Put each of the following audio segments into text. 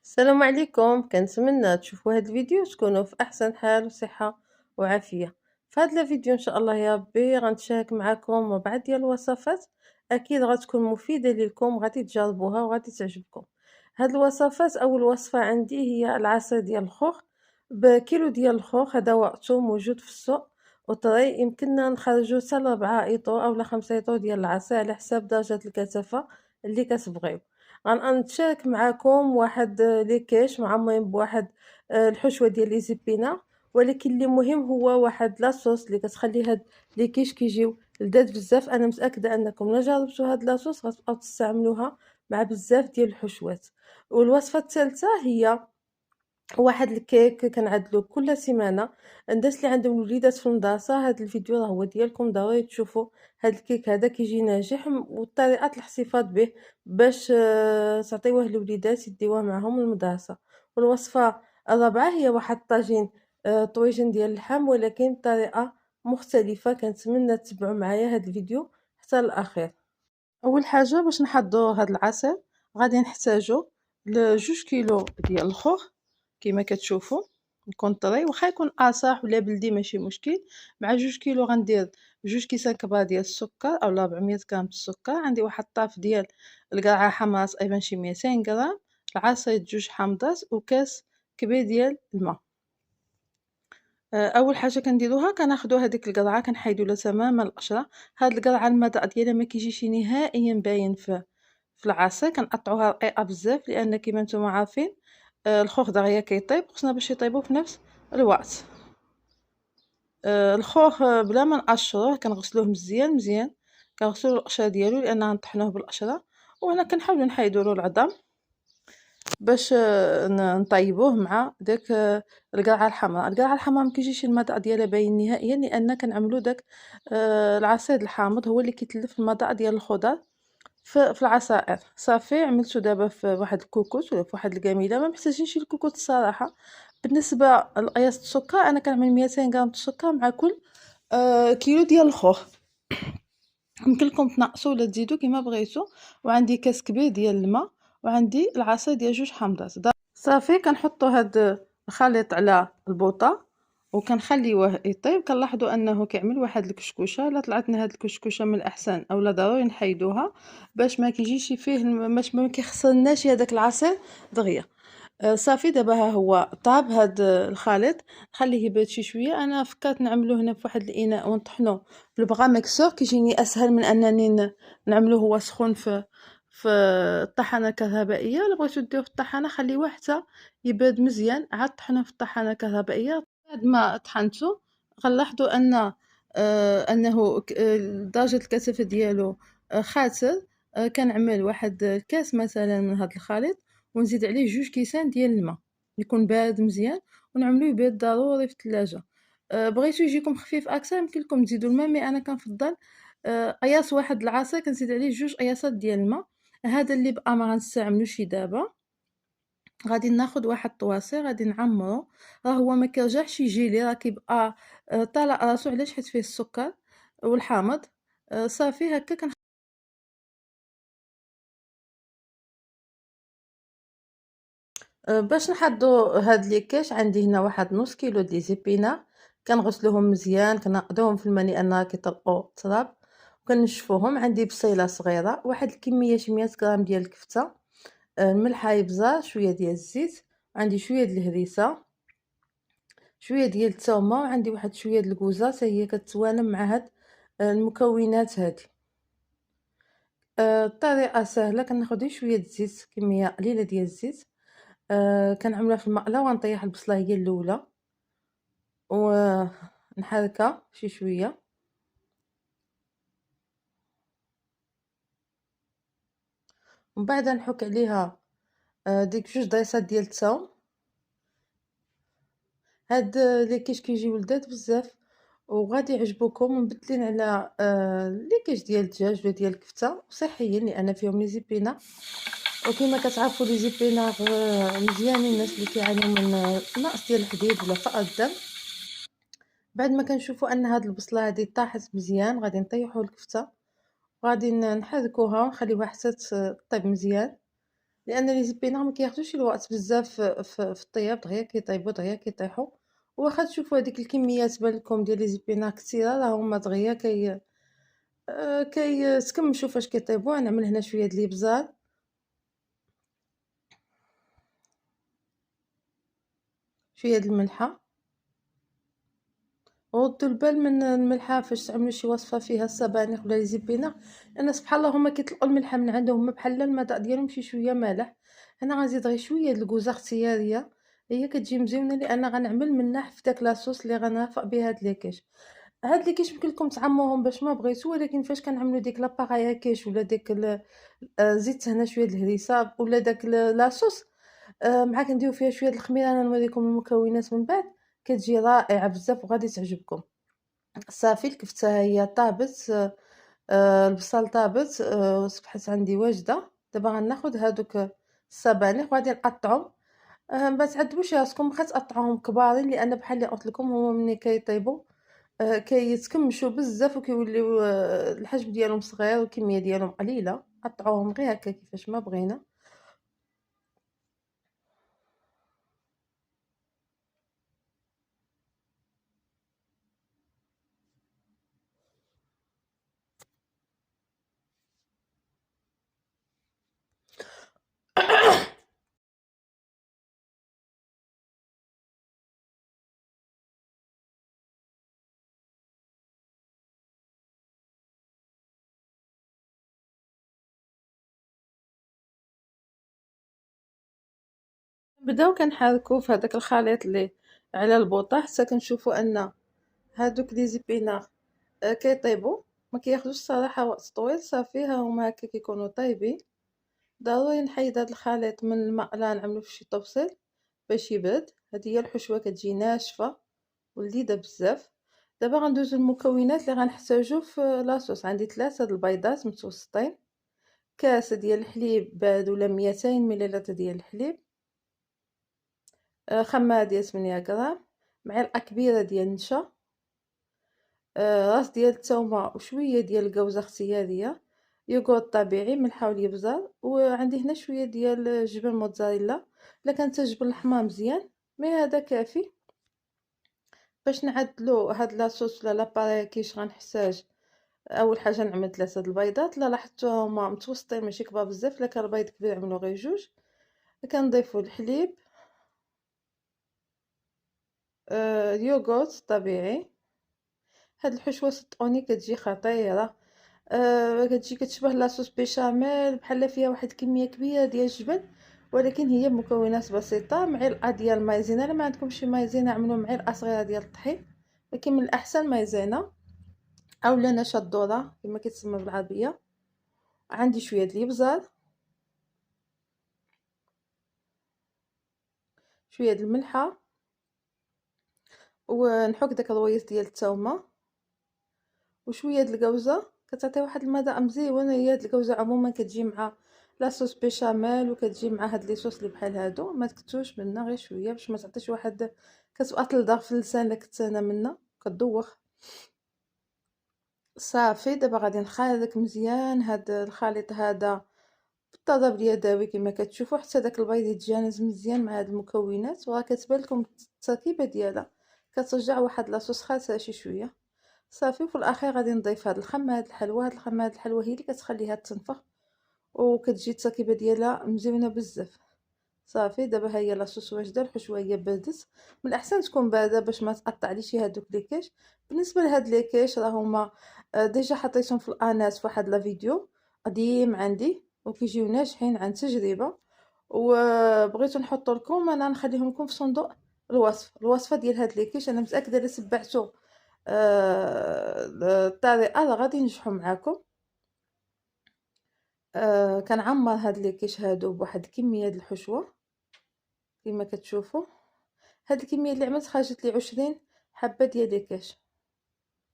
السلام عليكم، كنتمنى تشوفوا هذا الفيديو تكونوا في احسن حال وصحة وعافية. في هذا الفيديو ان شاء الله يا ربي غنتشارك معكم بعض ديال الوصفات اكيد غتكون مفيدة لكم، غادي تجربوها وغادي تعجبكم. هاد الوصفات، اول وصفة عندي هي العصير ديال الخوخ. بكيلو ديال الخوخ هذا وقته موجود في السوق وطري، يمكننا نخرجو حتى ل4 ايطو اولا 5 ايطو ديال العصير على حساب درجة الكثافة اللي كتبغيو. غنشارك معاكم واحد لي كيش معمرين بواحد الحشوة ديال لي زيبينا، ولكن اللي مهم هو واحد لاصوص اللي كتخلي هاد لي كيش كيجيو لذاذ بزاف. انا متاكده انكم لا جربتوا هاد لاصوص غتبقاو تستعملوها مع بزاف ديال الحشوات. والوصفه الثالثه هي واحد الكيك كنعدلو كل سيمانه. الناس اللي عندهم وليدات في المدرسه هاد الفيديو راه هو ديالكم، ضروري تشوفوا. هاد الكيك هذا كيجي ناجح وطريقه الاحتفاظ به باش تعطيوه للوليدات يديوه معهم للمدرسه. والوصفه الرابعه هي واحد الطاجين طويجين ديال اللحم ولكن بطريقه مختلفه. كنتمنى تتبعوا معايا هاد الفيديو حتى الاخير. اول حاجه باش نحضروا هاد العصير غادي نحتاجو لجوج كيلو ديال الخوخ كما كتشوفوا، يكون طري واخا يكون قاصح ولا بلدي ماشي مشكل. مع جوج كيلو غندير جوج كيسان كبار ديال السكر اولا 400 غرام السكر. عندي واحد الطاف ديال القرعه حمراء تقريبا شي 200 غرام، العصير جوج حامضات وكاس كبير ديال الماء. اول حاجه كنديروها كناخذوا هذيك القرعه كنحيدوا لها تماما القشره. هاد القرعه المذاق ديالها ما كيجيش نهائيا باين في العصير. كنقطعوها رقيقه بزاف لان كما نتوما عارفين الخوخ دغيا كيطيب، خصنا باش يطيبوا في نفس الوقت. الخوخ بلا ما نقشروه كنغسلوه مزيان مزيان، كنغسلو القشره ديالو لان غنطحنوه بالقشره. وهنا كنحاولوا نحيدوا له العظم باش نطيبوه مع داك القرعه الحمراء. القرعه الحمراء ما كيجيش المذاق ديالها باين نهائيا لان كنعملوا داك العصير الحامض هو اللي كيتلف المذاق ديال الخضر في العصائر. صافي عملته دابا في واحد الكوكوط ولا في واحد القاميله، ما محتاجينش الكوكوط الصراحه. بالنسبه لقياس السكر انا كنعمل 200 غرام السكر مع كل كيلو ديال الخوخ. يمكن لكم تنقصوا ولا تزيدوا كما بغيتوا. وعندي كاس كبير ديال الماء وعندي العصير ديال جوج حامضات. صافي كنحطوا هاد الخليط على البوطه وكنخليوه يطيب. كنلاحظوا انه كيعمل واحد الكشكوشه. الا طلعتنا هاد الكشكوشه من الاحسن اولا ضروري نحيدوها باش ما كيجيش فيه باش ما كيخسرناش هذاك العصير دغيا. صافي دابا ها هو طاب هاد الخليط. نخليه يبرد شي شويه. انا فكرت نعملو هنا في واحد الاناء ونطحنو بالبغا ميكسور، كيجيني اسهل من انني نعملو هو سخون في الطحانه الكهربائيه. الا بغيتو ديروه في الطحانه خليوه حتى يبرد مزيان عاد طحنوه في الطحانه الكهربائيه. بعد ما طحنتو غنلاحظوا انه درجه الكثافه ديالو خاسر. كنعمل واحد كاس مثلا من هذا الخليط ونزيد عليه جوج كيسان ديال الماء يكون بارد مزيان ونعملوه يبرد ضروري في الثلاجه. بغيتو يجيكم خفيف اكثر يمكن لكم تزيدوا الماء، مي انا كنفضل قياس واحد العصير كنزيد عليه جوج قياسات ديال الماء. هذا اللي بقى ما غنستعملوش دابا. غادي ناخذ واحد الطواسي غادي نعمرو. راه هو ما كيرجعش يجي راه كيبقى طالع راسو علاش حيت فيه السكر والحامض. صافي هكا باش نحضروا هاد لي كاش عندي هنا واحد نص كيلو دي زيبينا. كنغسلوهم مزيان كنقضوهم في الماء لان كيطلقوا التراب وكنشفوهم. عندي بصيله صغيره، واحد الكميه شي 100 غرام ديال الكفته، الملح يبزا، شويه ديال الزيت، عندي شويه د الهريسه، شويه ديال الثومه، وعندي واحد شويه د الكوزه حتى هي كتوانم مع هاد المكونات هادي. الطريقه سهله. كناخذ غير شويه د الزيت، كميه قليله ديال الزيت. كنعملها في المقله وغنطيح البصله هي الاولى ونحركها شي شويه. ومن بعد نحك عليها ديك جوج ضيصات ديال الثوم. هاد لي كيش كيجيو لذاذ بزاف وغادي يعجبوكم. مبدلين على لي كيش ديال الدجاج ولا ديال الكفته وصحيين لان فيهم لي زيبينا. وكما كتعرفوا لي زيبينا مزيانين الناس اللي كيعانيو من نقص ديال الحديد ولا فقر الدم. بعد ما كنشوفوا ان هاد البصله هادي طاحت مزيان غادي نطيحوا الكفته وغادي نحركوها ونخليوها حتى تطيب مزيان. لأن لي زبينار ما كياخدوش الوقت بزاف في الطياب، دغيا كيطيبوا دغيا كيطيحوا، وواخا تشوفوا هاديك الكميات تبان لكم ديال لي زبينار كثيرة، راه هما دغيا كيتكمشوا فاش كيطيبوا. نعمل هنا شوية د الإبزار، شوية د الملحة. ردوا البال من الملحة فاش تعملوا شي وصفة فيها السبانخ ولا لي زبينار، لأن سبحان الله هما كيطلقوا الملحة من عندهم، هما بحال المذاق ديالهم شي شوية مالح. أنا غنزيد غير شوية د الكوزة اختيارية، هي كتجي مزيونة لأن غنعمل منها في داك لاصوص اللي غنرافق بها هاد ليكيش. هاد ليكيش يمكن لكم تعمروهم باش ما بغيتو، ولكن فاش كنعملو ديك لاباغاي كيش ولا ديك زدت هنا شوية د الهريسة ولا داك لاصوص، مع كنديرو فيها شوية د الخميرة. أنا نوريكم المكونات من بعد، كتجي رائعة بزاف وغادي تعجبكم. صافي الكفتة ها هي طابت، البصل طابت، وصبحت عندي واجدة. دابا غناخد هادوك السبانخ وغادي نقطعهم. ما تعذبوش راسكم، واخا تقطعوهم كبارين، لأن بحال اللي قلت لكم هما ملي كيطيبوا كيتكمشوا بزاف وكيوليو الحجم ديالهم صغير والكمية ديالهم قليلة. قطعوهم غير هكا كيفاش ما بغينا. نبداو كنحركو في هداك الخليط اللي على البوطة حتى كنشوفو أن هادوك لي زيبينار كيطيبوا، ما كياخدوش الصراحة وقت طويل. صافي ها هما هكا كيكونوا طايبين. ضروري نحيد هاد الخليط من الماء، لا نعملو في شي طبسيل باش يبرد. هادي هي الحشوة كتجي ناشفة ولذيذة بزاف. دابا غندوزو المكونات اللي غنحتاجو في لاصوص. عندي 3 د البيضات متوسطين، كاسة ديال الحليب بارد ولا 200 مليلتر ديال الحليب، خمارة ديال 8 غرام، معلقة كبيرة ديال النشا، راس ديال الثومة وشوية ديال الكوزة اختيارية، يوغورت طبيعي، ملحة والإبزار، وعندي هنا شوية ديال جبن موتزاريلا. إلا كانت الجبن الحمار مزيان، مي هذا كافي. باش نعدلو هاد لاصوص ولا لاباري كيش غنحتاج. اول حاجه نعمل 3 د البيضات، لا لاحظتوا هما متوسطين ماشي كبار بزاف. الا كان البيض كبير عملو غير 2. كنضيفو الحليب، اليوغورت طبيعي. هاد الحشوه صدقوني كتجي خطيره، كتجي كتشبه لاصوص بيشاميل، بحال فيها واحد الكميه كبيره ديال الجبن، ولكن هي مكونات بسيطه. معلقه ديال مايزينا، الا ما عندكمش مايزينا عملوا معلقه صغيره ديال الطحين، لكن من الاحسن مايزينا اولا نشا الذره كما كيتسمى بالعربيه. عندي شويه د الابزار، شويه د الملحه، ونحك داك الرويس ديال الثومه، وشويه د الكوزه كتعطي واحد المذاق مزيون. هي هاد الكوزه عموما كتجي مع لاصوص بيشاميل، وكتجي مع هاد لي صوص اللي بحال هادو. ما تكتوش منها غير شويه باش ما تعطيش واحد، كتبقى تلضغ في اللسان الا كتسنى منها كدوخ. صافي دابا غادي نخلط مزيان هاد الخليط هذا بالتضرب اليدوي كما كتشوفوا، حتى داك البيض يتجانس مزيان مع هاد المكونات. وراه كتبان لكم التركيبه ديالها كترجع واحد لاصوص خاصه شي شويه. صافي وفي الاخير غادي نضيف هاد الخمه، هاد الحلوى. هاد الخمه هاد الحلوى هي اللي كتخليها تنفخ وكتجي التركيبه ديالها مزيونه بزاف. صافي دابا ها هي لاصوص واجده، الحشوه هي بردت. من الاحسن تكون بارده باش ما تقطعليش هادوك لي كيش. بالنسبه لهاد لي كيش راه هما ديجا حطيتهم في الاناس في واحد لا فيديو قديم عندي، وكيجيو ناجحين عن تجربه. وبغيت نحط لكم، انا نخليهم لكم في صندوق الوصفه ديال هاد لي كيش. انا متاكده الا سبعتو الطريقه راه غادي ينجحوا معاكم. كنعمر هاد لي كيش هادو بواحد الكميه د الحشوه كما كتشوفوا. هاد الكميه اللي عملت خرجت لي 20 حبه ديال لي كيش،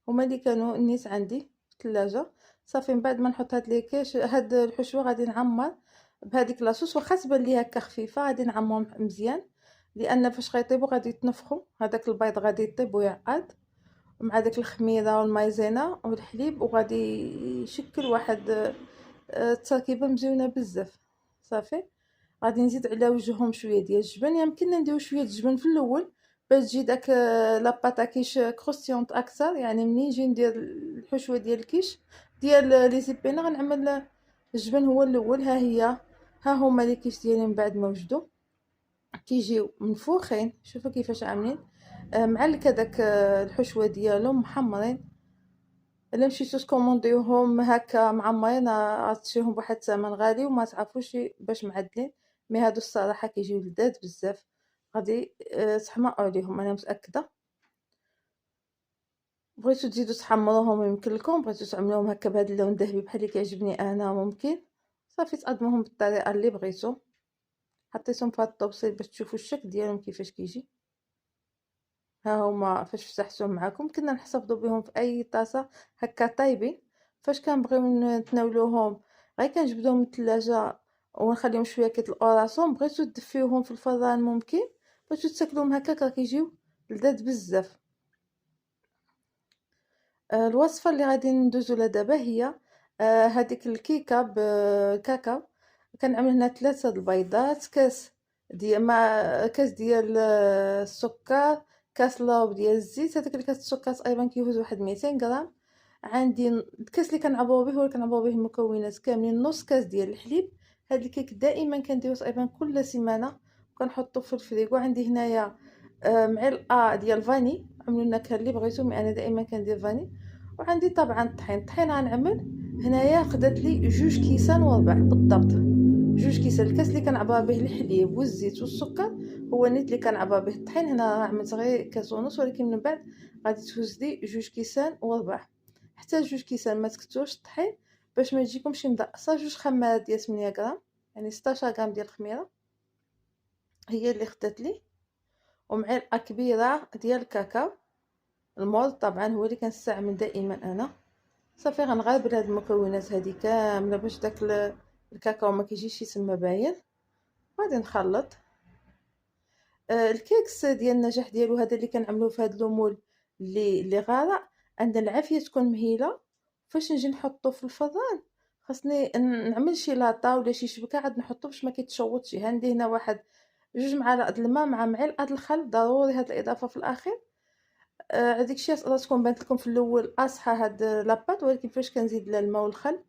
هما اللي كانوا النيت عندي في الثلاجه. صافي من بعد ما نحط هاد لي كيش، هاد الحشوه غادي نعمر بهذيك لاصوص. واخا تبان ليا هكا خفيفه غادي نعمرهم مزيان، لان فاش غيطيبوا غادي يتنفخوا. هذاك البيض غادي يطيب ويعاد مع داك الخميره والمايزينا والحليب، وغادي يشكل واحد التركيبه مزيونه بزاف. صافي غادي نزيد على وجههم شويه ديال الجبن، يمكننا نديرو شويه الجبن في الاول باش تجي داك لاباطا كيش كروستيونط اكثر. يعني ملي نجي ندير الحشوه ديال الكيش ديال لي زيبينا غنعمل الجبن هو الاول. ها هي، ها هما لي كيش ديالي من بعد ما وجدوا كيجيو منفوخين. شوفوا كيفاش عاملين مع هذاك الحشوه ديالهم محمرين. الا مشيتو تكومونديوهم هكا معمرين غتشريهم بواحد الثمن غالي وما تعرفوش باش معدلين. مي هادو الصراحه كيجيو لذاذ بزاف، غادي تحماقوا عليهم انا متاكده. بغيتو تزيدو تحمروهم يمكن لكم، بغيتو تعملوهم هكا بهذا اللون الذهبي بحال اللي كيعجبني انا ممكن. صافي تقدموهم بالطريقه اللي بغيتو. حطيتهم في هاد الطوبسيل باش تشوفوا الشكل ديالهم كيفاش كيجي. ها هما فاش فتحتهم معاكم كنا نحتفظوا بهم في اي طاسه هكا طايبين. فاش كنبغيو نتناولوهم غير كنجبدوهم من الثلاجه ونخليهم شويه كيطلقوا. بغيتو تدفيوهم في الفران ممكن، بغيتو تاكلوهم هكاك راه كيجيو لذاذ بزاف. الوصفه اللي غادي ندوزو لها دابا هي هذيك الكيكه بالكاكاو. كنعمل هنا 3 البيضات، كاس ديال السكر، كاس لورب ديال الزيت. هذاك الكاس السكر تقريبا كيهز واحد 200 غرام. عندي الكاس اللي كنعبرو به هو اللي كنعبرو به المكونات كاملين، نص كاس ديال الحليب. هاد الكيك دائما كنديرو تقريبا كل سيمانه وكنحطو في الفريغو. عندي هنايا معلقه ديال فاني، عملوا النكهه اللي بغيتو مي انا دائما كندير فاني. وعندي طبعا الطحين غنعمل هنايا. خدات لي 2 كيسان وربع بالضبط، 2 كيسان. الكاس اللي كنعبى به الحليب والزيت والسكر هو نيت اللي كنعبى به الطحين. هنا عملت غير كاس ونص، ولكن من بعد غادي تهز لي 2 كيسان وربع. حتى 2 كيسان ما تكثروش الطحين باش ما تجيكمش مدقصه. 2 خمارات ديال 8 غرام، يعني 16 غرام ديال الخميره هي اللي خدات لي. ومعلقه كبيره ديال الكاكاو المول، طبعا هو اللي كنستعمل دائما انا. صافي غنغربل هاد المكونات هادي كامله باش داك الكاكاو ما كيجيش يتسمى باين. غادي نخلط الكيكس ديال النجاح ديالو هذا اللي كنعملوه في هاد لومول اللي غارق. عندنا العافيه تكون مهيله. فاش نجي نحطو في الفران خاصني نعمل شي لاطه ولا شي شبكه عاد نحطو باش ما كيتشوطش. عندي هنا واحد 2 معالق الماء مع معلقه الخل، ضروري هاد الاضافه في الاخير. هذيك الشيء تقدر تكون بانت لكم في الاول اصحى هاد لاباط، ولكن فاش كنزيد لها الماء والخل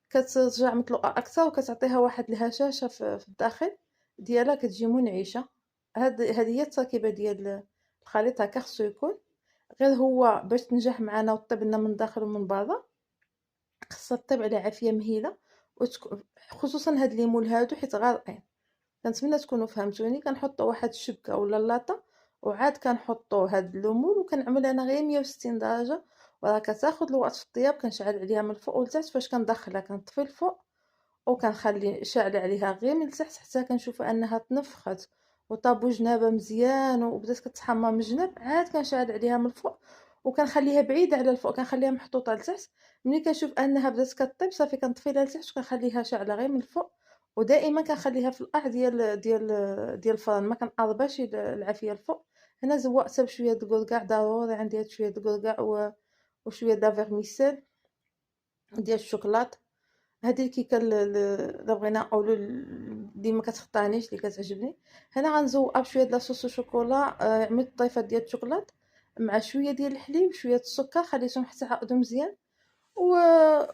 كترجع مطلوقه اكثر وكتعطيها واحد الهشاشه في الداخل ديالها، كتجي منعشه. هذه هي التركيبه ديال الخليط هكا خصو يكون. غير هو باش تنجح معنا وطيب لنا من الداخل ومن برا خاصها طيب على عافيه مهيله. خصوصا هاد ليمون هادو حيت غارقين. كنتمنى تكونوا فهمتوني. كنحطوا واحد الشبكه ولا لاطه وعاد كنحطوا هاد الليمون وكنعمل انا غير 160 درجه، وراه كتاخذ الوقت في الطياب. كنشعل عليها من الفوق والتحت. فاش كندخلها كنطفي الفوق وكنخلي شاعله عليها غير من التحت حتى كنشوفوا انها تنفخت وطابو جنابها مزيان وبدات كتحمر من الجناب. عاد كنشعل عليها من الفوق وكنخليها بعيده على الفوق، كنخليها محطوطه لتحت. ملي كنشوف انها بدات كطيب صافي كنطفي لها لتحت وكنخليها شاعله غير من الفوق. ودائما كنخليها في القاع ديال الفران، ما كنقرباش العافيه الفوق. هنا زوقتها بشويه د الكركاع، ضروري عندي هاد شويه د الكركاع وشويه د فيرميسيل ديال الشوكولات. هذه الكيكه اللي بغينا نقولوا ديما كتخطانيش اللي كتعجبني. هنا غنزوقها بشويه د لاصوص الشوكولا. عملت طيفه ديال الشوكولات مع شويه ديال الحليب شويه السكر، خليتهم حتى عقدوا مزيان و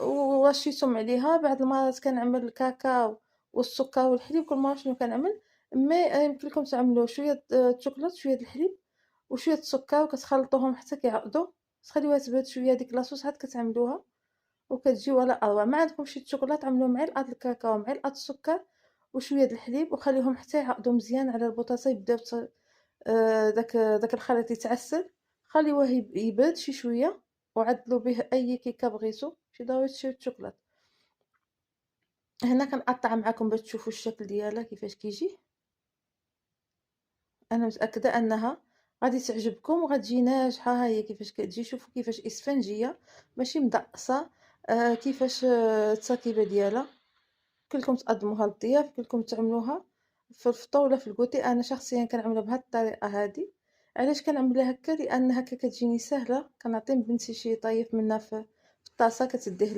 ورشيتهم عليها. بعض المرات كنعمل الكاكاو والسكر والحليب، كل مره شنو كنعمل. مي يمكن لكم تعملوا شويه الشوكولات شويه الحليب وشويه السكر وكتخلطوهم حتى كيعقدوا. تخليوها تبرد شويه ديك لاصوص عاد كتعملوها وكتجي ولا اروع. ما عندكم شي شوكولات عملوا معلقه الكاكاو معلقه السكر وشويه الحليب وخليهم حتى يعقدوا مزيان على البوطاطا. يبداو داك الخليط يتعسل. خليوه يبرد شي شويه وعدلوا به اي كيكه بغيتو. ماشي ضروري تشريو الشوكولات. هنا كنقطع معكم باش تشوفوا الشكل ديالها كيفاش كيجي. انا متاكده انها غادي تعجبكم وغتجي ناجحه. ها هي كيفاش كتجي، شوفوا كيفاش اسفنجيه ماشي مدقصه. كيفاش التركيبه ديالها. كلكم تقدموها للضياف، كلكم تعملوها في الفطور ولا في الكوتي. انا شخصيا كنعملها بهذه الطريقه هذه. علاش كنعملها هكا؟ لان هكا كتجيني سهله. كنعطي بنتي شي طيف منها في الطاسه كتديه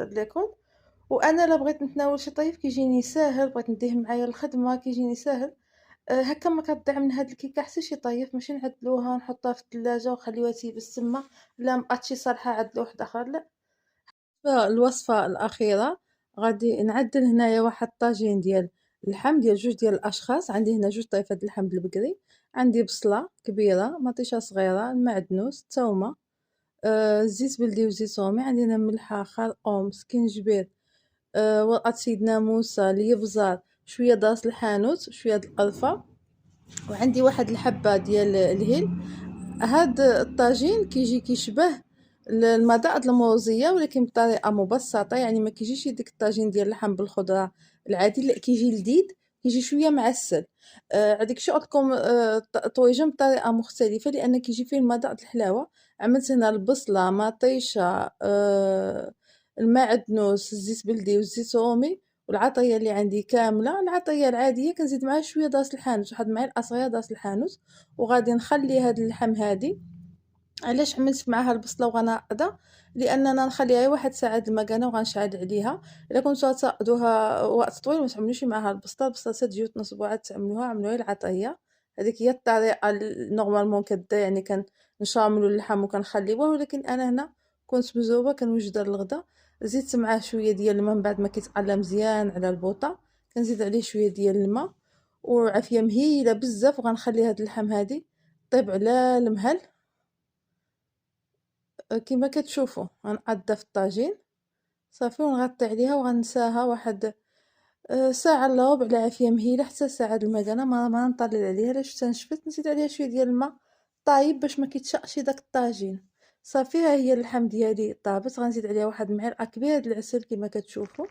ليكول وانا لا بغيت نتناول شي طيف كيجيني ساهل، بغيت نديه معايا الخدمه كيجيني ساهل. هكا ما كتضيع من هاد الكيكه حتى شي طيف، ماشي نعدلوها ونحطوها في الثلاجه ونخليوها تيبس تما، لا مبقات شي صالحه عدلو واحد اخر لا. الوصفه الاخيره غادي نعدل هنايا واحد طاجين ديال اللحم ديال جوج ديال الاشخاص. عندي هنا جوج طيفات د اللحم البقري، عندي بصله كبيره، مطيشه صغيره، المعدنوس، الثومه، زيت بلدي وزيت رومي، عندي هنا ملحه، خل اوم، سكينجبير، ورقه سيدنا موسى، اليبزار، شويه داس الحانوت، شويه د القرفه، وعندي واحد الحبه ديال الهيل. هاد الطاجين كيجي كيشبه المضاعض الموزية ولكن بطريقة مبسطة، يعني ما كيجيش ديك الطاجين ديال اللحم بالخضرة العادي، لا كيجي لذيذ، كيجي شوية معسل. هاديك شي لكم طويجين بطريقة مختلفة لأن كيجي فيه المضاعض الحلاوة. عملت هنا البصلة، مطيشة، المعدنوس، الزيت بلدي والزيت رومي، والعطرية اللي عندي كاملة، العطرية العادية كنزيد معاها شوية داس الحانوت، واحد معلقة صغيرة داس الحانوت، وغادي نخلي هاد اللحم هادي. علاش عملت معاها البصله وغناقده؟ لاننا نخليها غير واحد ساعه المكانه وغنشعل عليها. الا كنتو تعقدوها وقت طويل ما تعملوش معاها البصله تجيو تنصبوا عاد تعملوها، عملوها العطريه. هذيك هي الطريقه نورمالمون كدا، يعني كنشاملو اللحم وكنخليوه، ولكن انا هنا كنت مزوبه كنوجد الغدا. زدت معاه شويه ديال الماء من بعد ما كيتقلى مزيان على البوطه، كنزيد عليه شويه ديال الماء وعافيه مهيله بزاف، وغنخلي هاد اللحم هادي طيب على المهل كيما كتشوفوا. غنقادها في الطاجين صافي ونغطي عليها وغنساها واحد ساعه الا ربع على عافيه مهيله حتى ساعه المكانه. ما نطلل عليها، لا شفتها نشفت نزيد عليها شويه ديال الماء طايب باش ما كيتشقش داك الطاجين. صافي ها هي اللحم ديالي طابت. غنزيد عليها واحد المعلقه كبيره د العسل كيما كتشوفوا.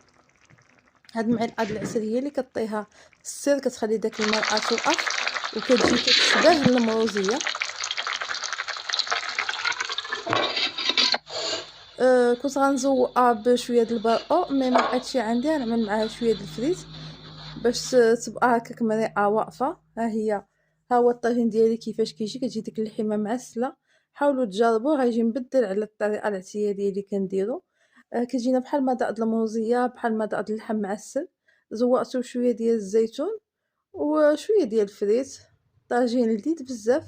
هاد المعلقه د العسل هي اللي كطيها السر، كتخلي داك المرقه توقف وكتجي كتشبه المروزيه. كنت غنزوقها بشويه د البرقوق مي مبقاتشي عندي، غنعمل معاها شويه د الفريت باش تبقى هكاك مريقه واقفه. ها هو الطاجين ديالي كيفاش كيجي، كتجي ديك اللحمه معسله. حاولوا تجربوه، غيجي مبدل على الطريقه الاعتياديه اللي كنديرو. كتجينا بحال مضاد الموزيه، بحال مضاد اللحم معسل. زوقته شويه ديال الزيتون وشويه ديال الفريت، طاجين لذيذ بزاف.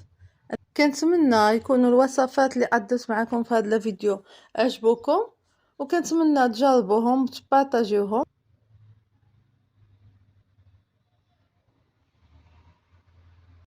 كنتمنى يكونوا الوصفات اللي قدمت معكم في هذا الفيديو عجبوكم، وكنتمنى تجربوهم وتبارطاجيوهم.